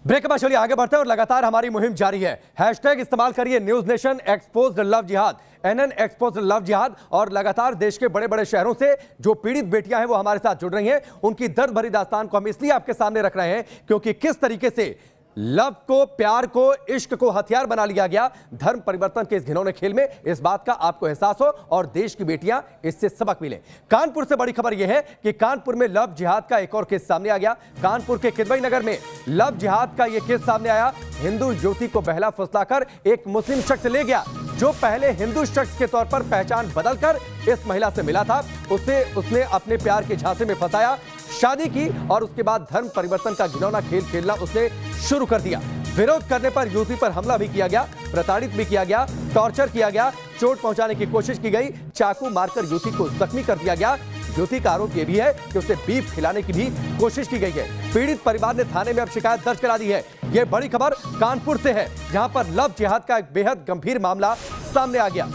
Break के बाद चलिए आगे बढ़ते हैं और लगातार हमारी मुहिम जारी है। हैशटैग इस्तेमाल करिए न्यूज नेशन एक्सपोज्ड लव जिहाद, NN एक्सपोज्ड लव जिहाद। और लगातार देश के बड़े बड़े शहरों से जो पीड़ित बेटियां हैं वो हमारे साथ जुड़ रही हैं। उनकी दर्द भरी दास्तान को हम इसलिए आपके सामने रख रहे हैं क्योंकि किस तरीके से लव को, प्यार को, इश्क को हथियार बना लिया गया धर्म परिवर्तन के इस घिनौने खेल में, इस बात का आपको एहसास हो और देश की बेटियां इससे सबक मिले। कानपुर से बड़ी खबर यह है कि कानपुर में लव जिहाद का एक और केस सामने आ गया। कानपुर के किदवई नगर में लव जिहाद का यह केस सामने आया। हिंदू युवती को बहला फुसलाकर एक मुस्लिम शख्स ले गया जो पहले हिंदू शख्स के तौर पर पहचान बदलकर इस महिला से मिला था। उसने अपने प्यार के झांसे में फंसाया, शादी की और उसके बाद धर्म परिवर्तन का घिनौना खेल खेलना उसने शुरू कर दिया। विरोध करने पर युवती पर हमला भी किया गया, प्रताड़ित भी किया गया, टॉर्चर किया गया, चोट पहुंचाने की कोशिश की गई, चाकू मारकर युवती को जख्मी कर दिया गया। युवती का आरोप यह भी है कि उसे बीफ खिलाने की भी कोशिश की गई है। पीड़ित परिवार ने थाने में अब शिकायत दर्ज करा दी है। यह बड़ी खबर कानपुर से है जहां पर लव जिहाद का एक बेहद गंभीर मामला सामने आ गया।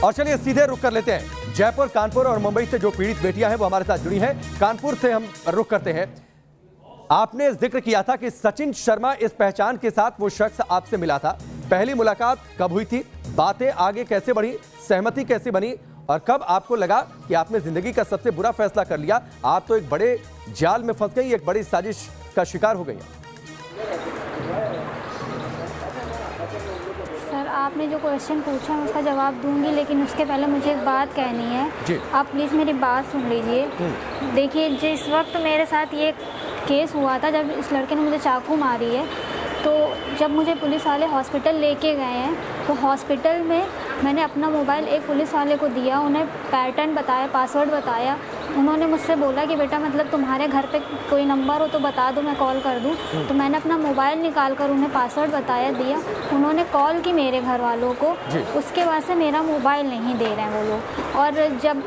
और चलिए सीधे रुख कर लेते हैं जयपुर, कानपुर और मुंबई से जो पीड़ित बेटियां हैं वो हमारे साथ जुड़ी हैं। कानपुर से हम रुख करते हैं। आपने जिक्र किया था कि सचिन शर्मा इस पहचान के साथ वो शख्स आपसे मिला था। पहली मुलाकात कब हुई थी, बातें आगे कैसे बढ़ी, सहमति कैसे बनी और कब आपको लगा कि आपने जिंदगी का सबसे बुरा फैसला कर लिया? आप तो एक बड़े जाल में फंस गई, एक बड़ी साजिश का शिकार हो गई। सर, आपने जो क्वेश्चन पूछा मैं उसका जवाब दूंगी, लेकिन उसके पहले मुझे एक बात कहनी है। आप प्लीज़ मेरी बात सुन लीजिए। देखिए, जिस वक्त मेरे साथ ये केस हुआ था, जब इस लड़के ने मुझे चाकू मारी है, तो जब मुझे पुलिस वाले हॉस्पिटल लेके गए हैं तो हॉस्पिटल में मैंने अपना मोबाइल एक पुलिस वाले को दिया, उन्हें पैटर्न बताया, पासवर्ड बताया। उन्होंने मुझसे बोला कि बेटा मतलब तुम्हारे घर पे कोई नंबर हो तो बता दो, मैं कॉल कर दूं। तो मैंने अपना मोबाइल निकाल कर उन्हें पासवर्ड बताया, दिया। उन्होंने कॉल की मेरे घर वालों को, उसके बाद से मेरा मोबाइल नहीं दे रहे हैं वो लोग। और जब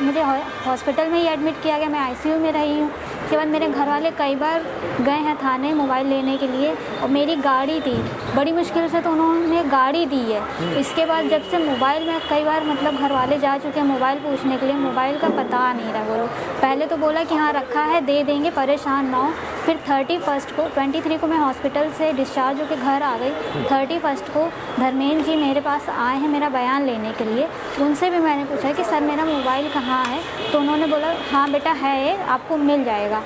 मुझे हॉस्पिटल में ही एडमिट किया गया, मैं ICU में रही हूँ। उसके बाद मेरे घर वाले कई बार गए हैं थाने मोबाइल लेने के लिए, और मेरी गाड़ी थी, बड़ी मुश्किल से तो उन्होंने गाड़ी दी है। इसके बाद जब से मोबाइल में कई बार मतलब घर वाले जा चुके हैं मोबाइल पूछने के लिए, मोबाइल का पता नहीं रहा। बोलो, पहले तो बोला कि हाँ रखा है, दे देंगे, परेशान ना हो। फिर 23 को मैं हॉस्पिटल से डिस्चार्ज होकर घर आ गई। 31 को धर्मेंद्र जी मेरे पास आए हैं मेरा बयान लेने के लिए। उनसे भी मैंने पूछा कि सर मेरा मोबाइल कहाँ है, तो उन्होंने बोला हाँ बेटा है, आपको मिल जाएगा।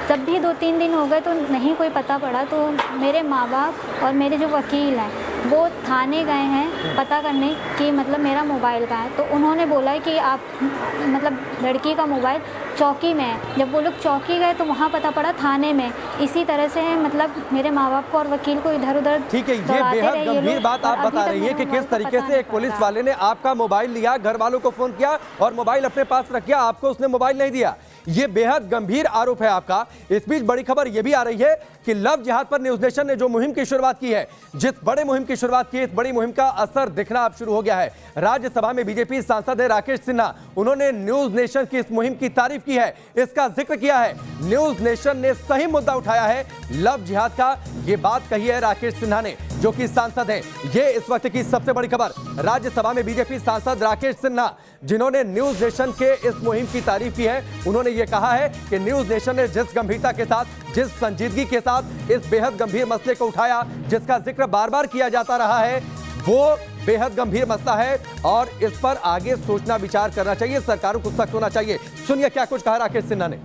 जब भी 2-3 दिन हो गए तो नहीं कोई पता पड़ा, तो मेरे माँ बाप और मेरे जो वकील हैं वो थाने गए हैं पता करने कि मतलब मेरा मोबाइल कहाँ है। तो उन्होंने बोला कि आप मतलब लड़की का मोबाइल चौकी में है। जब वो लोग चौकी गए तो वहाँ पता पड़ा थाने में। इसी तरह से मतलब मेरे माँ बाप को और वकील को इधर उधर। ठीक है, ये बेहद गंभीर बात आप बता रही है कि किस तरीके से एक पुलिस वाले ने आपका मोबाइल लिया, घर वालों को फोन किया और मोबाइल अपने पास रख किया, आपको उसने मोबाइल नहीं दिया। ये बेहद गंभीर आरोप है आपका। इस बीच बड़ी खबर यह भी आ रही है कि लव जिहाद पर न्यूज नेशन ने जो मुहिम की शुरुआत की है, जिस बड़े मुहिम की शुरुआत की है, इस बड़ी मुहिम का असर दिखना अब शुरू हो गया है। राज्यसभा में बीजेपी सांसद है राकेश सिन्हा, उन्होंने न्यूज नेशन की इस मुहिम की तारीफ की है, इसका जिक्र किया है। न्यूज नेशन ने सही मुद्दा उठाया है लव जिहाद का, ये बात कही है राकेश सिन्हा ने जो कि सांसद हैं। ये इस वक्त की सबसे बड़ी खबर। राज्यसभा में बीजेपी सांसद राकेश सिन्हा जिन्होंने न्यूज नेशन के इस मुहिम की तारीफ की है, उन्होंने ये कहा है कि न्यूज नेशन ने जिस गंभीरता के साथ, जिस संजीदगी के साथ इस बेहद गंभीर मसले को उठाया, जिसका जिक्र बार बार किया जाता रहा है, वो बेहद गंभीर मसला है और इस पर आगे सोचना विचार करना चाहिए, सरकारों को सख्त होना चाहिए। सुनिए क्या कुछ कहा राकेश सिन्हा ने।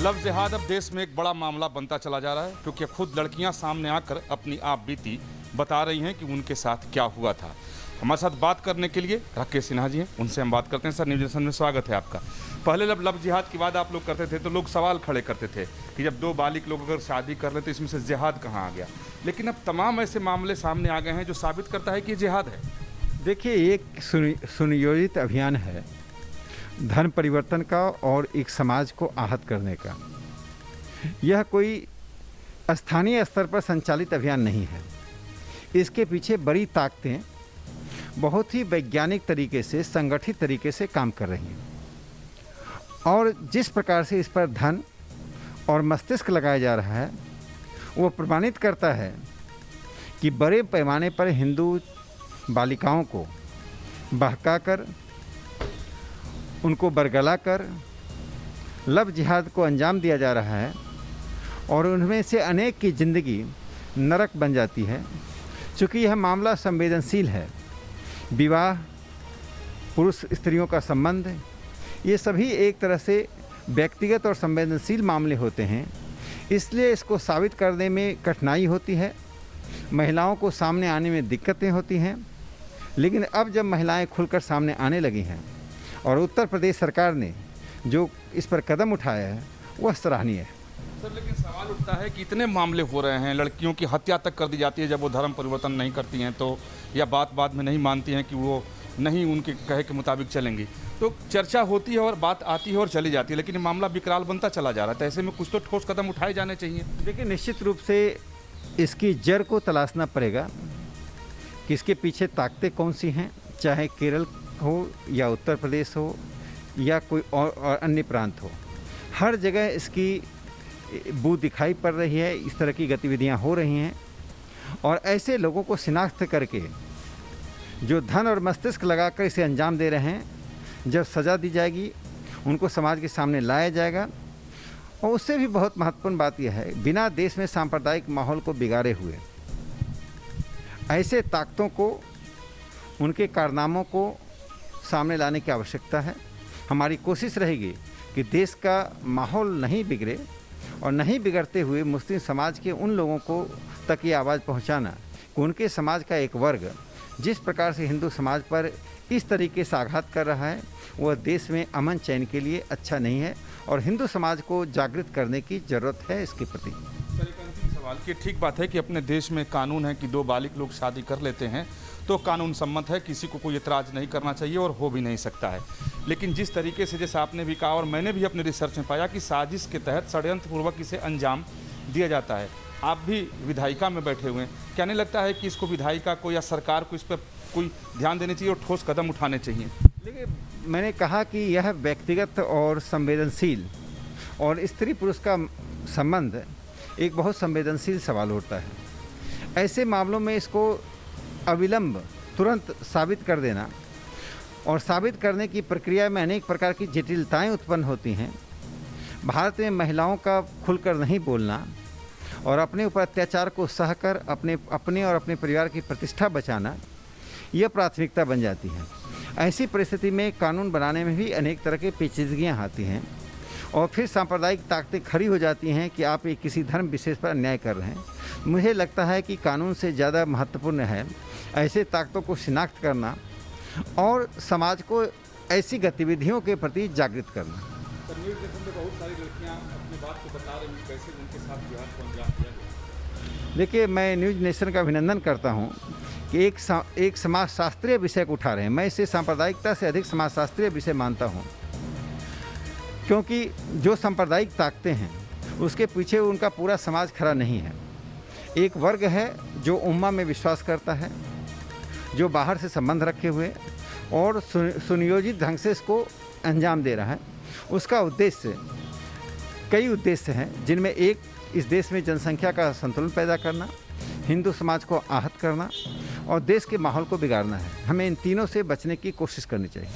लव जिहाद अब देश में एक बड़ा मामला बनता चला जा रहा है, क्योंकि खुद लड़कियां सामने आकर अपनी आप बीती बता रही हैं कि उनके साथ क्या हुआ था। हमारे साथ बात करने के लिए राकेश सिन्हा जी हैं, उनसे हम बात करते हैं। सर, न्यूज नेशन में स्वागत है आपका। पहले जब लव जिहाद की बात आप लोग करते थे तो लोग सवाल खड़े करते थे कि जब दो बालिग लोग अगर शादी कर रहे तो इसमें से जिहाद कहाँ आ गया, लेकिन अब तमाम ऐसे मामले सामने आ गए हैं जो साबित करता है कि जिहाद है। देखिए, एक सुनियोजित अभियान है धर्म परिवर्तन का और एक समाज को आहत करने का। यह कोई स्थानीय स्तर पर संचालित अभियान नहीं है। इसके पीछे बड़ी ताकतें बहुत ही वैज्ञानिक तरीके से, संगठित तरीके से काम कर रही हैं। और जिस प्रकार से इस पर धन और मस्तिष्क लगाया जा रहा है, वो प्रमाणित करता है कि बड़े पैमाने पर हिंदू बालिकाओं को बहकाकर, उनको बरगलाकर लव जिहाद को अंजाम दिया जा रहा है और उनमें से अनेक की ज़िंदगी नरक बन जाती है। चूँकि यह मामला संवेदनशील है, विवाह, पुरुष स्त्रियों का संबंध, ये सभी एक तरह से व्यक्तिगत और संवेदनशील मामले होते हैं, इसलिए इसको साबित करने में कठिनाई होती है, महिलाओं को सामने आने में दिक्कतें होती हैं। लेकिन अब जब महिलाएं खुलकर सामने आने लगी हैं और उत्तर प्रदेश सरकार ने जो इस पर कदम उठाया है वह सराहनीय है। सर, लेकिन सवाल उठता है कि इतने मामले हो रहे हैं, लड़कियों की हत्या तक कर दी जाती है जब वो धर्म परिवर्तन नहीं करती हैं तो, या बात में नहीं मानती हैं कि वो नहीं उनके कहे के मुताबिक चलेंगी, तो चर्चा होती है और बात आती है और चली जाती है, लेकिन ये मामला विकराल बनता चला जा रहा है। तो ऐसे में कुछ तो ठोस कदम उठाए जाने चाहिए। देखिए, निश्चित रूप से इसकी जड़ को तलाशना पड़ेगा कि इसके पीछे ताकतें कौन सी हैं, चाहे केरल हो या उत्तर प्रदेश हो या कोई और अन्य प्रांत हो। हर जगह इसकी बू दिखाई पड़ रही है, इस तरह की गतिविधियां हो रही हैं और ऐसे लोगों को शिनाख्त करके जो धन और मस्तिष्क लगाकर इसे अंजाम दे रहे हैं, जब सज़ा दी जाएगी उनको समाज के सामने लाया जाएगा। और उससे भी बहुत महत्वपूर्ण बात यह है, बिना देश में सांप्रदायिक माहौल को बिगाड़े हुए ऐसे ताकतों को, उनके कारनामों को सामने लाने की आवश्यकता है। हमारी कोशिश रहेगी कि देश का माहौल नहीं बिगड़े और नहीं बिगड़ते हुए मुस्लिम समाज के उन लोगों को तक ये आवाज़ पहुंचाना कि उनके समाज का एक वर्ग जिस प्रकार से हिंदू समाज पर इस तरीके से आघात कर रहा है वह देश में अमन चैन के लिए अच्छा नहीं है और हिंदू समाज को जागृत करने की ज़रूरत है इसके प्रति। सर, एक अंतिम सवाल कि ठीक बात है कि अपने देश में कानून है कि दो बालिग लोग शादी कर लेते हैं तो कानून सम्मत है, किसी को कोई एतराज़ नहीं करना चाहिए और हो भी नहीं सकता है। लेकिन जिस तरीके से, जैसे आपने भी कहा और मैंने भी अपने रिसर्च में पाया कि साजिश के तहत षड्यंत्रपूर्वक इसे अंजाम दिया जाता है। आप भी विधायिका में बैठे हुए हैं, क्या नहीं लगता है कि इसको विधायिका को या सरकार को इस पर कोई ध्यान देनी चाहिए और ठोस कदम उठाने चाहिए? देखिए, मैंने कहा कि यह व्यक्तिगत और संवेदनशील और स्त्री पुरुष का संबंध एक बहुत संवेदनशील सवाल होता है। ऐसे मामलों में इसको अविलंब तुरंत साबित कर देना और साबित करने की प्रक्रिया में अनेक प्रकार की जटिलताएं उत्पन्न होती हैं। भारत में महिलाओं का खुलकर नहीं बोलना और अपने ऊपर अत्याचार को सहकर अपने और अपने परिवार की प्रतिष्ठा बचाना, यह प्राथमिकता बन जाती है। ऐसी परिस्थिति में कानून बनाने में भी अनेक तरह की पेचीदगियाँ आती हैं और फिर सांप्रदायिक ताकतें खड़ी हो जाती हैं कि आप एक किसी धर्म विशेष पर अन्याय कर रहे हैं। मुझे लगता है कि कानून से ज़्यादा महत्वपूर्ण है ऐसे ताकतों को शिनाख्त करना और समाज को ऐसी गतिविधियों के प्रति जागृत करना। सर, न्यूज़ नेशन पे बहुत सारी लड़कियां अपनी बात को बता रही हैं, कैसे उनके साथ जिहाद को अंजाम दिया गया। देखिए, मैं न्यूज़ नेशन का अभिनंदन करता हूं कि एक समाजशास्त्रीय विषय को उठा रहे हैं। मैं इसे सांप्रदायिकता से अधिक समाजशास्त्रीय विषय मानता हूं, क्योंकि जो सांप्रदायिक ताकतें हैं उसके पीछे उनका पूरा समाज खड़ा नहीं है। एक वर्ग है जो उम्मा में विश्वास करता है, जो बाहर से संबंध रखे हुए और सुनियोजित ढंग से इसको अंजाम दे रहा है। उसका उद्देश्य, कई उद्देश्य हैं, जिनमें एक इस देश में जनसंख्या का संतुलन पैदा करना, हिंदू समाज को आहत करना और देश के माहौल को बिगाड़ना है। हमें इन तीनों से बचने की कोशिश करनी चाहिए।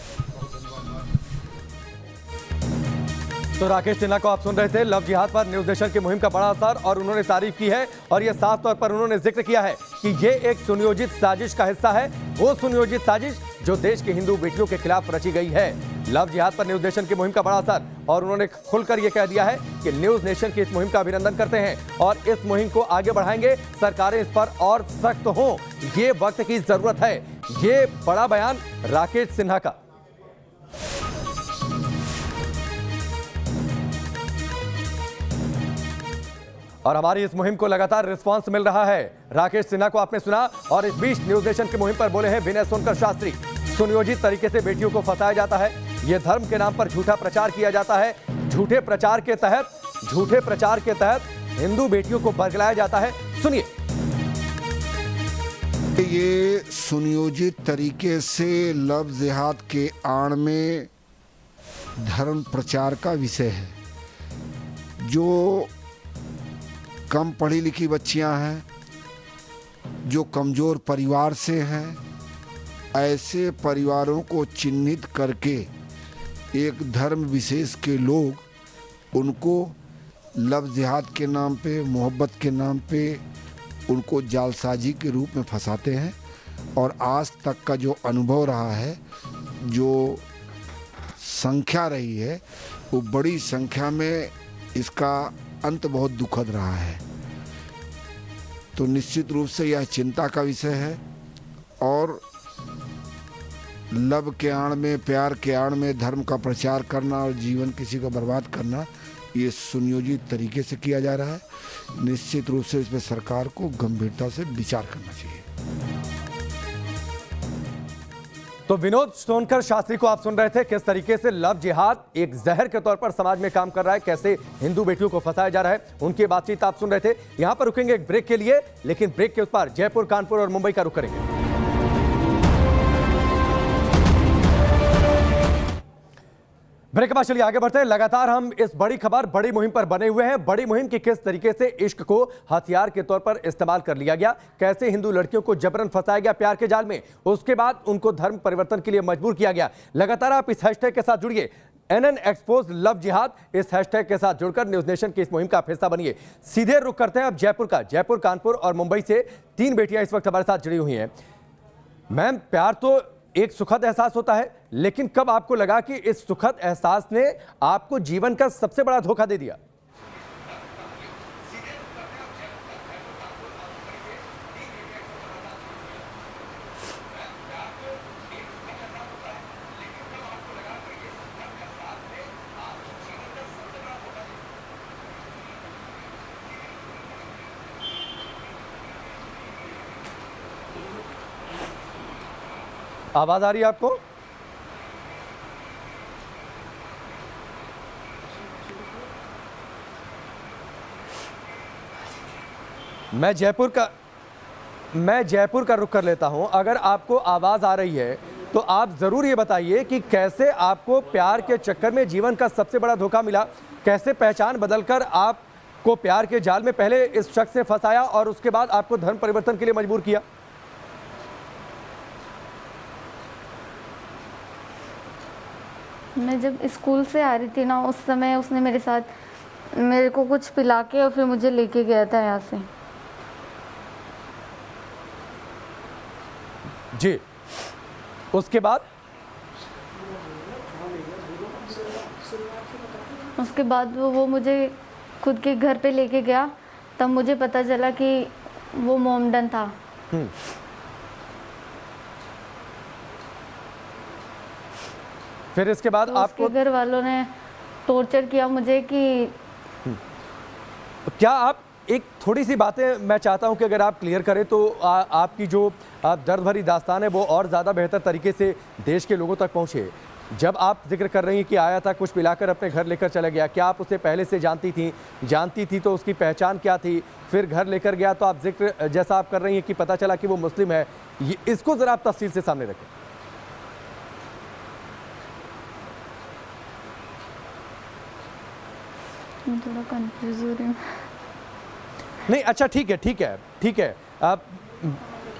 तो राकेश सिन्हा को आप सुन रहे थे। लव जिहाद पर न्यूज़ नेशन की मुहिम का बड़ा असर और उन्होंने तारीफ की है और यह साफ तौर पर उन्होंने जिक्र किया है कि ये एक सुनियोजित साजिश का हिस्सा है, वो सुनियोजित साजिश जो देश की हिंदू बेटियों के खिलाफ रची गई है। लव जिहाद पर न्यूज़ नेशन की मुहिम का बड़ा असर और उन्होंने खुलकर यह कह दिया है कि न्यूज़ नेशन की इस मुहिम का अभिनंदन करते हैं और इस मुहिम को आगे बढ़ाएंगे। सरकारें इस पर और सख्त हों, ये वक्त की जरूरत है। ये बड़ा बयान राकेश सिन्हा का। और हमारी इस मुहिम को लगातार रिस्पांस मिल रहा है। राकेश सिन्हा को आपने सुना और इस बीच न्यूज़ नेशन की मुहिम पर बोले हैं विनय सोनकर शास्त्री। सुनियोजित तरीके से बेटियों को फंसाया जाता है, ये धर्म के नाम पर झूठा प्रचार किया जाता है, झूठे प्रचार के तहत हिंदू बेटियों को बरगलाया जाता है। सुनिए। ये सुनियोजित तरीके से लव जिहाद के आड़ में धर्म प्रचार का विषय है। जो कम पढ़ी लिखी बच्चियां हैं, जो कमज़ोर परिवार से हैं, ऐसे परिवारों को चिन्हित करके एक धर्म विशेष के लोग उनको लव जिहाद के नाम पे, मोहब्बत के नाम पे उनको जालसाजी के रूप में फंसाते हैं। और आज तक का जो अनुभव रहा है, जो संख्या रही है, वो बड़ी संख्या में इसका अंत बहुत दुखद रहा है। तो निश्चित रूप से यह चिंता का विषय है। और लव के आड़ में, प्यार के आड़ में धर्म का प्रचार करना और जीवन किसी का बर्बाद करना, ये सुनियोजित तरीके से किया जा रहा है। निश्चित रूप से इस पर सरकार को गंभीरता से विचार करना चाहिए। तो विनोद सोनकर शास्त्री को आप सुन रहे थे, किस तरीके से लव जिहाद एक जहर के तौर पर समाज में काम कर रहा है, कैसे हिंदू बेटियों को फंसाया जा रहा है, उनकी बातचीत आप सुन रहे थे। यहां पर रुकेंगे एक ब्रेक के लिए, लेकिन ब्रेक के उस पार जयपुर, कानपुर और मुंबई का रुख करेंगे। ब्रेक के बाद चलिए आगे बढ़ते हैं। लगातार हम इस बड़ी खबर, बड़ी मुहिम पर बने हुए हैं। बड़ी मुहिम की किस तरीके से इश्क को हथियार के तौर पर इस्तेमाल कर लिया गया, कैसे हिंदू लड़कियों को जबरन फंसाया गया प्यार के जाल में, उसके बाद उनको धर्म परिवर्तन के लिए मजबूर किया गया। लगातार आप इस हैशटैग के साथ जुड़िए, NN एक्सपोज लव जिहाद, इस हैशटैग के साथ जुड़कर न्यूज नेशन की इस मुहिम का हिस्सा बनिए। सीधे रुख करते हैं अब जयपुर का। जयपुर, कानपुर और मुंबई से 3 बेटियां इस वक्त हमारे साथ जुड़ी हुई हैं। मैम, प्यार तो एक सुखद एहसास होता है, लेकिन कब आपको लगा कि इस सुखद एहसास ने आपको जीवन का सबसे बड़ा धोखा दे दिया? आवाज आ रही है आपको? मैं जयपुर का रुख कर लेता हूं। अगर आपको आवाज आ रही है तो आप जरूर ये बताइए कि कैसे आपको प्यार के चक्कर में जीवन का सबसे बड़ा धोखा मिला, कैसे पहचान बदलकर आपको प्यार के जाल में पहले इस शख्स ने फंसाया और उसके बाद आपको धर्म परिवर्तन के लिए मजबूर किया? मैं जब स्कूल से आ रही थी ना, उस समय उसने मेरे को कुछ पिला के और फिर मुझे लेके गया था यहाँ से। जी, उसके बाद वो मुझे खुद के घर पे लेके गया, तब मुझे पता चला कि वो मोमडन था। फिर इसके बाद तो आपको घर वालों ने टॉर्चर किया मुझे कि क्या आप एक थोड़ी सी बातें मैं चाहता हूं कि अगर आप क्लियर करें तो आपकी जो दर्द भरी दास्तान है वो और ज़्यादा बेहतर तरीके से देश के लोगों तक पहुंचे। जब आप जिक्र कर रही हैं कि आया था, कुछ पिलाकर अपने घर लेकर चला गया, क्या आप उसे पहले से जानती थी तो उसकी पहचान क्या थी? फिर घर लेकर गया तो आप जिक्र जैसा आप कर रही हैं कि पता चला कि वो मुस्लिम है, इसको ज़रा आप तफसील से सामने रखें। थोड़ा कंफ्यूज हो रही हूँ। नहीं, अच्छा ठीक है। आप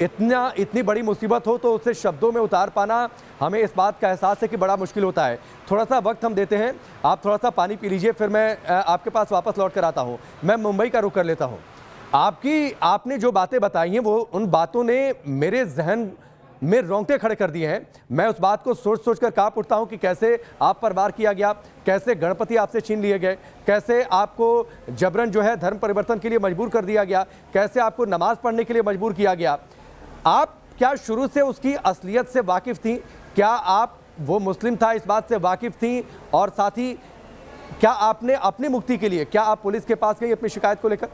इतनी बड़ी मुसीबत हो तो उसे शब्दों में उतार पाना हमें इस बात का एहसास है कि बड़ा मुश्किल होता है। थोड़ा सा वक्त हम देते हैं, आप थोड़ा सा पानी पी लीजिए, फिर मैं आपके पास वापस लौट कर आता हूँ। मैं मुंबई का रुख कर लेता हूँ। आपने जो बातें बताई हैं वो उन बातों ने मेरे जहन में रोंगटे खड़े कर दिए हैं। मैं उस बात को सोच कर कांप उठता हूं कि कैसे आप पर वार किया गया, कैसे गणपति आपसे छीन लिए गए, कैसे आपको जबरन जो है धर्म परिवर्तन के लिए मजबूर कर दिया गया, कैसे आपको नमाज पढ़ने के लिए मजबूर किया गया। आप क्या शुरू से उसकी असलियत से वाकिफ थी? क्या आप वो मुस्लिम था इस बात से वाकिफ थी? और साथ ही क्या आपने अपनी मुक्ति के लिए क्या आप पुलिस के पास गई अपनी शिकायत को लेकर?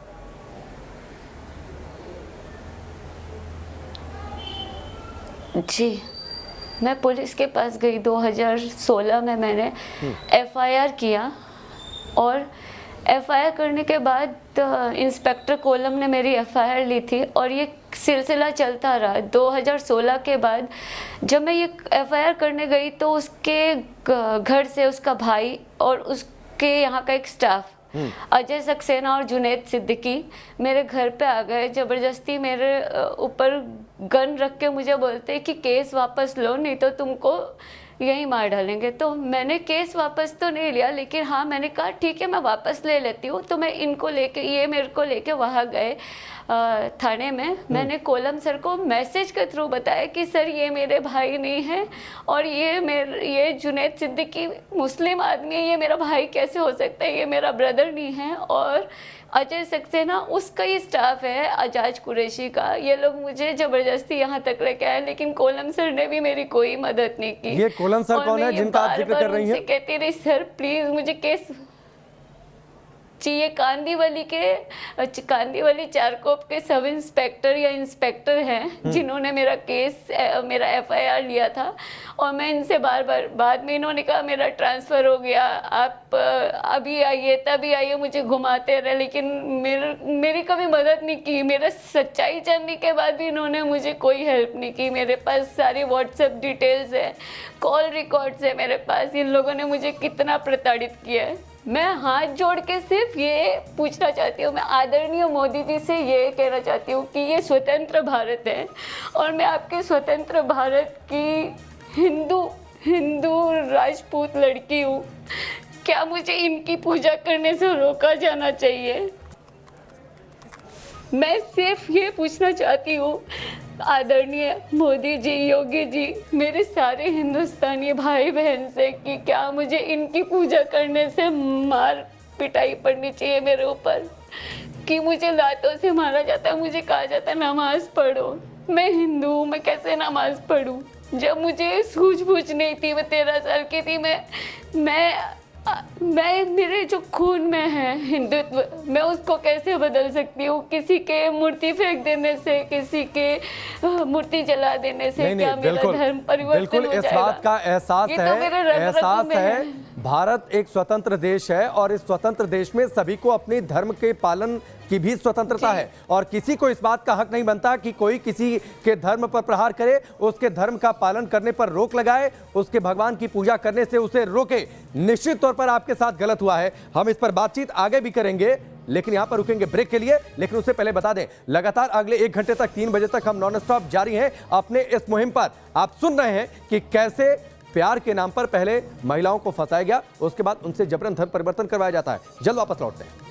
जी, मैं पुलिस के पास गई। 2016 में मैंने FIR किया और FIR करने के बाद इंस्पेक्टर कोलम ने मेरी FIR ली थी और ये सिलसिला चलता रहा। 2016 के बाद जब मैं ये FIR करने गई तो उसके घर से उसका भाई और उसके यहाँ का एक स्टाफ अजय सक्सेना और जुनैद सिद्दीकी मेरे घर पे आ गए। ज़बरदस्ती मेरे ऊपर गन रख के मुझे बोलते कि केस वापस लो, नहीं तो तुमको यहीं मार डालेंगे। तो मैंने केस वापस तो नहीं लिया, लेकिन हाँ मैंने कहा ठीक है मैं वापस ले लेती हूँ। तो मैं इनको लेके, ये मेरे को लेके वहाँ गए थाने में। मैंने कोलम सर को मैसेज के थ्रू बताया कि सर ये मेरे भाई नहीं है और ये जुनैद सिद्दीकी मुस्लिम आदमी है, ये मेरा भाई कैसे हो सकता है, ये मेरा ब्रदर नहीं है। और अजय सक्सेना उसका ही स्टाफ है, अजाज कुरैशी का, ये लोग मुझे ज़बरदस्ती यहाँ तक लेके आए, लेकिन कोलम सर ने भी मेरी कोई मदद नहीं की। ये कोलम सर कौन है जिनका आप जिक्र कर रही हैं? कहती रही सर प्लीज़ मुझे केस चाहिए। कांदीवली चारकोप के सब इंस्पेक्टर या इंस्पेक्टर हैं जिन्होंने मेरा केस, मेरा FIR लिया था। और मैं इनसे बार बार, बाद में इन्होंने कहा मेरा ट्रांसफ़र हो गया, आप अभी आइए तभी आइए, मुझे घुमाते रहे, लेकिन मेरी कभी मदद नहीं की। मेरा सच्चाई जानने के बाद भी इन्होंने मुझे कोई हेल्प नहीं की। मेरे पास सारी WhatsApp डिटेल्स है, कॉल रिकॉर्ड्स है मेरे पास। इन लोगों ने मुझे कितना प्रताड़ित किया है। मैं हाथ जोड़ के सिर्फ ये पूछना चाहती हूँ, मैं आदरणीय मोदी जी से ये कहना चाहती हूँ कि ये स्वतंत्र भारत है और मैं आपके स्वतंत्र भारत की हिंदू राजपूत लड़की हूँ। क्या मुझे इनकी पूजा करने से रोका जाना चाहिए? मैं सिर्फ ये पूछना चाहती हूँ आदरणीय मोदी जी, योगी जी, मेरे सारे हिंदुस्तानी भाई बहन से कि क्या मुझे इनकी पूजा करने से मार पिटाई पड़नी चाहिए मेरे ऊपर, कि मुझे लातों से मारा जाता है, मुझे कहा जाता है नमाज पढ़ो। मैं हिंदू हूँ, मैं कैसे नमाज पढ़ूँ? जब मुझे सूझबूझ नहीं थी, मैं 13 साल की थी, मैं मेरे जो खून में है हिंदुत्व, मैं उसको कैसे बदल सकती हूँ? किसी के मूर्ति फेंक देने से, किसी के मूर्ति जला देने से क्या मेरा धर्म परिवर्तन हो जाएगा? इस बात का एहसास है भारत एक स्वतंत्र देश है और इस स्वतंत्र देश में सभी को अपने धर्म के पालन की भी स्वतंत्रता है और किसी को इस बात का हक नहीं बनता कि कोई किसी के धर्म पर प्रहार करे, उसके धर्म का पालन करने पर रोक लगाए, उसके भगवान की पूजा करने से उसे रोके। निश्चित तौर पर आपके साथ गलत हुआ है, हम इस पर बातचीत आगे भी करेंगे, लेकिन यहां पर रुकेंगे ब्रेक के लिए। लेकिन उससे पहले बता दें, लगातार अगले 1 घंटे तक 3 बजे तक हम नॉन स्टॉप जारी हैं अपने इस मुहिम पर। आप सुन रहे हैं कि कैसे प्यार के नाम पर पहले महिलाओं को फंसाया गया, उसके बाद उनसे जबरन धर्म परिवर्तन करवाया जाता है। जल्द वापस लौटते हैं।